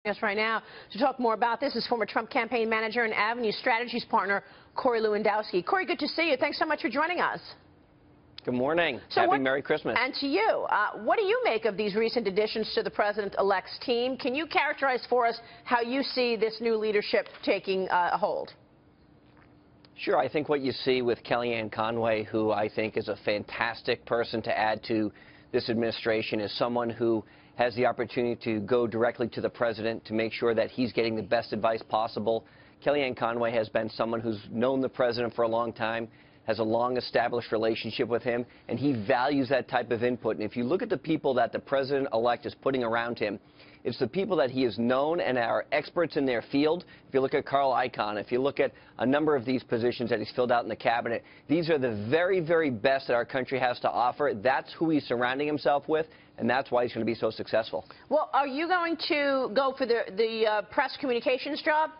Us right now to talk more about this is former Trump campaign manager and Avenue Strategies partner Corey Lewandowski. Corey, good to see you. Thanks so much for joining us. Good morning. Happy Merry Christmas. And to you. What do you make of these recent additions to the president-elect's team? Can you characterize for us how you see this new leadership taking a hold? Sure. I think what you see with Kellyanne Conway, who I think is a fantastic person to add to this administration, is someone who has the opportunity to go directly to the president to make sure that he's getting the best advice possible. Kellyanne Conway has been someone who's known the president for a long time, has a long-established relationship with him, and he values that type of input. And if you look at the people that the president-elect is putting around him, it's the people that he has known and are experts in their field. If you look at Carl Icahn, if you look at a number of these positions that he's filled out in the cabinet, these are the very, very best that our country has to offer. That's who he's surrounding himself with, and that's why he's going to be so successful. Well, are you going to go for the press communications job?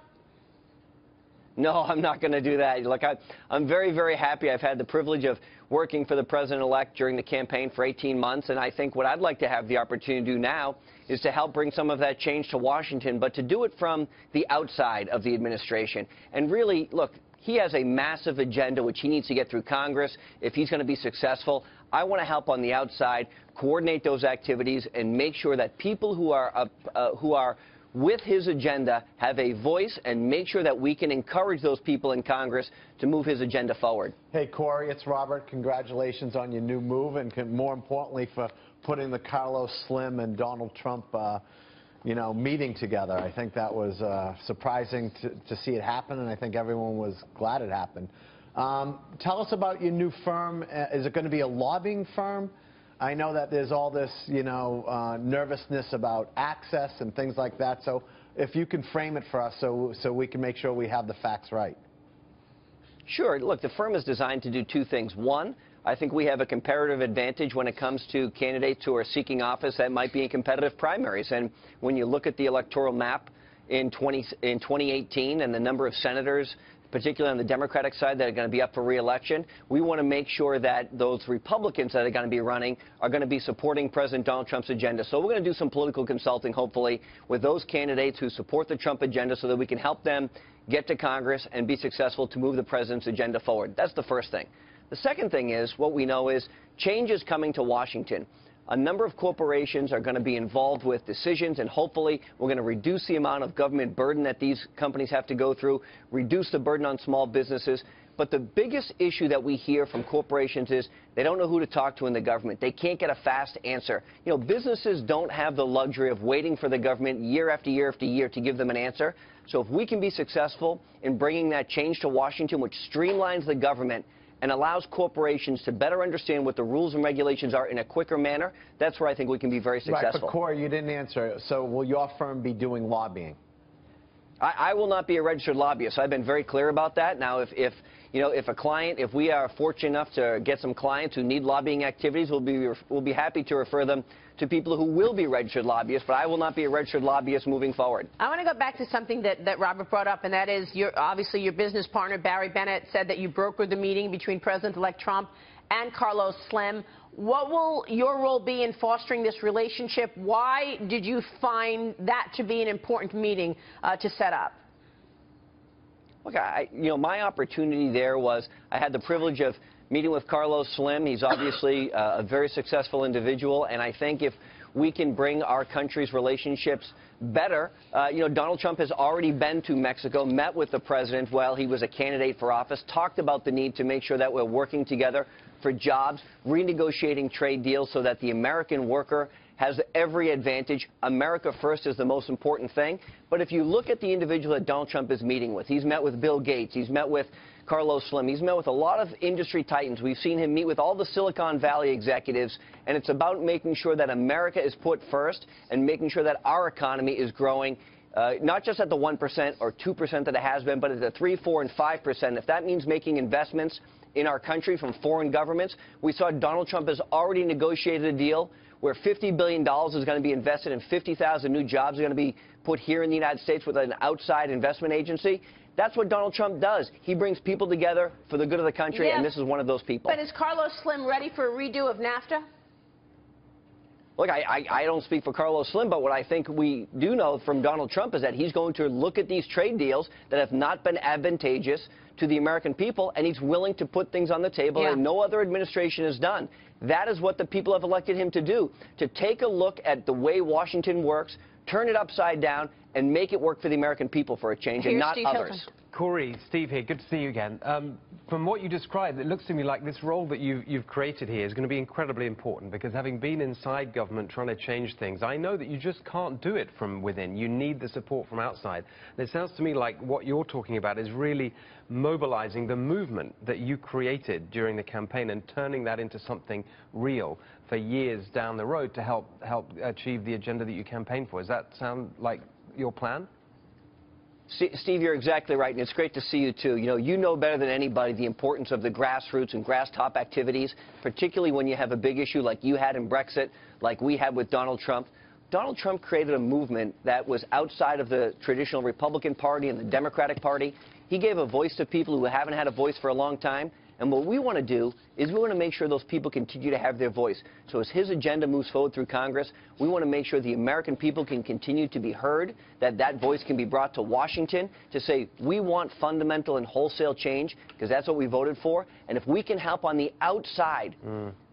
No, I'm not going to do that. Look, I'm very, very happy. I've had the privilege of working for the president-elect during the campaign for 18 months, and I think what I'd like to have the opportunity to do now is to help bring some of that change to Washington, but to do it from the outside of the administration. And really, look, he has a massive agenda which he needs to get through Congress if he's going to be successful. I want to help on the outside, coordinate those activities, and make sure that people who are with his agenda have a voice, and make sure that we can encourage those people in Congress to move his agenda forward. Hey, Corey, it's Robert. Congratulations on your new move, and more importantly for putting the Carlos Slim and Donald Trump meeting together. I think that was surprising to see it happen, and I think everyone was glad it happened. Tell us about your new firm. Is it going to be a lobbying firm? I know that there's all this, nervousness about access and things like that. So if you can frame it for us so we can make sure we have the facts right. Sure. Look, the firm is designed to do two things. One, I think we have a comparative advantage when it comes to candidates who are seeking office that might be in competitive primaries. And when you look at the electoral map in 2018 and the number of senators, particularly on the Democratic side, that are going to be up for re-election, we want to make sure that those Republicans that are going to be running are going to be supporting President Donald Trump's agenda. So we're going to do some political consulting, hopefully, with those candidates who support the Trump agenda so that we can help them get to Congress and be successful to move the president's agenda forward. That's the first thing. The second thing is, what we know is change is coming to Washington. A number of corporations are going to be involved with decisions, and hopefully we're going to reduce the amount of government burden that these companies have to go through, reduce the burden on small businesses. But the biggest issue that we hear from corporations is they don't know who to talk to in the government. They can't get a fast answer. Businesses don't have the luxury of waiting for the government year after year after year to give them an answer. So if we can be successful in bringing that change to Washington, which streamlines the government and allows corporations to better understand what the rules and regulations are in a quicker manner, that's where I think we can be very successful. Right, but Corey, you didn't answer. So will your firm be doing lobbying? I will not be a registered lobbyist. I've been very clear about that. Now, if we are fortunate enough to get some clients who need lobbying activities, we'll be happy to refer them to people who will be registered lobbyists, but I will not be a registered lobbyist moving forward. I want to go back to something that Robert brought up, and that is obviously your business partner, Barry Bennett, said that you brokered the meeting between President-elect Trump and Carlos Slim. What will your role be in fostering this relationship? Why did you find that to be an important meeting to set up? Look, my opportunity there was I had the privilege of meeting with Carlos Slim. He's obviously a very successful individual, and I think if we can bring our country's relationships better, Donald Trump has already been to Mexico, met with the president while he was a candidate for office, talked about the need to make sure that we're working together for jobs, renegotiating trade deals so that the American worker has every advantage. America first is the most important thing. But if you look at the individual that Donald Trump is meeting with, he's met with Bill Gates, he's met with Carlos Slim, he's met with a lot of industry titans. We've seen him meet with all the Silicon Valley executives, and it's about making sure that America is put first and making sure that our economy is growing, not just at the 1% or 2% that it has been, but at the 3%, 4%, and 5%. If that means making investments in our country from foreign governments, we saw Donald Trump has already negotiated a deal where $50 billion is going to be invested and 50,000 new jobs are going to be put here in the United States with an outside investment agency. That's what Donald Trump does. He brings people together for the good of the country, and this is one of those people. But is Carlos Slim ready for a redo of NAFTA? Look, I don't speak for Carlos Slim, but what I think we do know from Donald Trump is that he's going to look at these trade deals that have not been advantageous to the American people, and he's willing to put things on the table that no other administration has done. That is what the people have elected him to do, to take a look at the way Washington works, turn it upside down, and make it work for the American people for a change, and not others. Corey, Steve here. Good to see you again. From what you described, it looks to me like this role that you've created here is going to be incredibly important, because having been inside government trying to change things, I know that you just can't do it from within. You need the support from outside. And it sounds to me like what you're talking about is really mobilizing the movement that you created during the campaign and turning that into something real for years down the road to help achieve the agenda that you campaigned for. Does that sound like your plan? Steve, you're exactly right, and it's great to see you, too. You know better than anybody the importance of the grassroots and grass-top activities, particularly when you have a big issue like you had in Brexit, like we had with Donald Trump. Donald Trump created a movement that was outside of the traditional Republican Party and the Democratic Party. He gave a voice to people who haven't had a voice for a long time. And what we want to do is we want to make sure those people continue to have their voice. So as his agenda moves forward through Congress, we want to make sure the American people can continue to be heard, that voice can be brought to Washington to say, we want fundamental and wholesale change, because that's what we voted for. And if we can help on the outside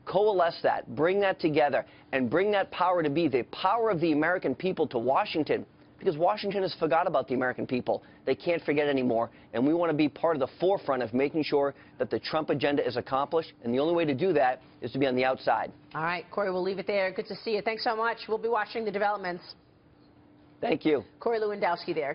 coalesce that, bring that together, and bring that power to be the power of the American people to Washington, because Washington has forgot about the American people. They can't forget anymore, and we want to be part of the forefront of making sure that the Trump agenda is accomplished, and the only way to do that is to be on the outside. All right, Corey, we'll leave it there. Good to see you. Thanks so much. We'll be watching the developments. Thank you. Corey Lewandowski there.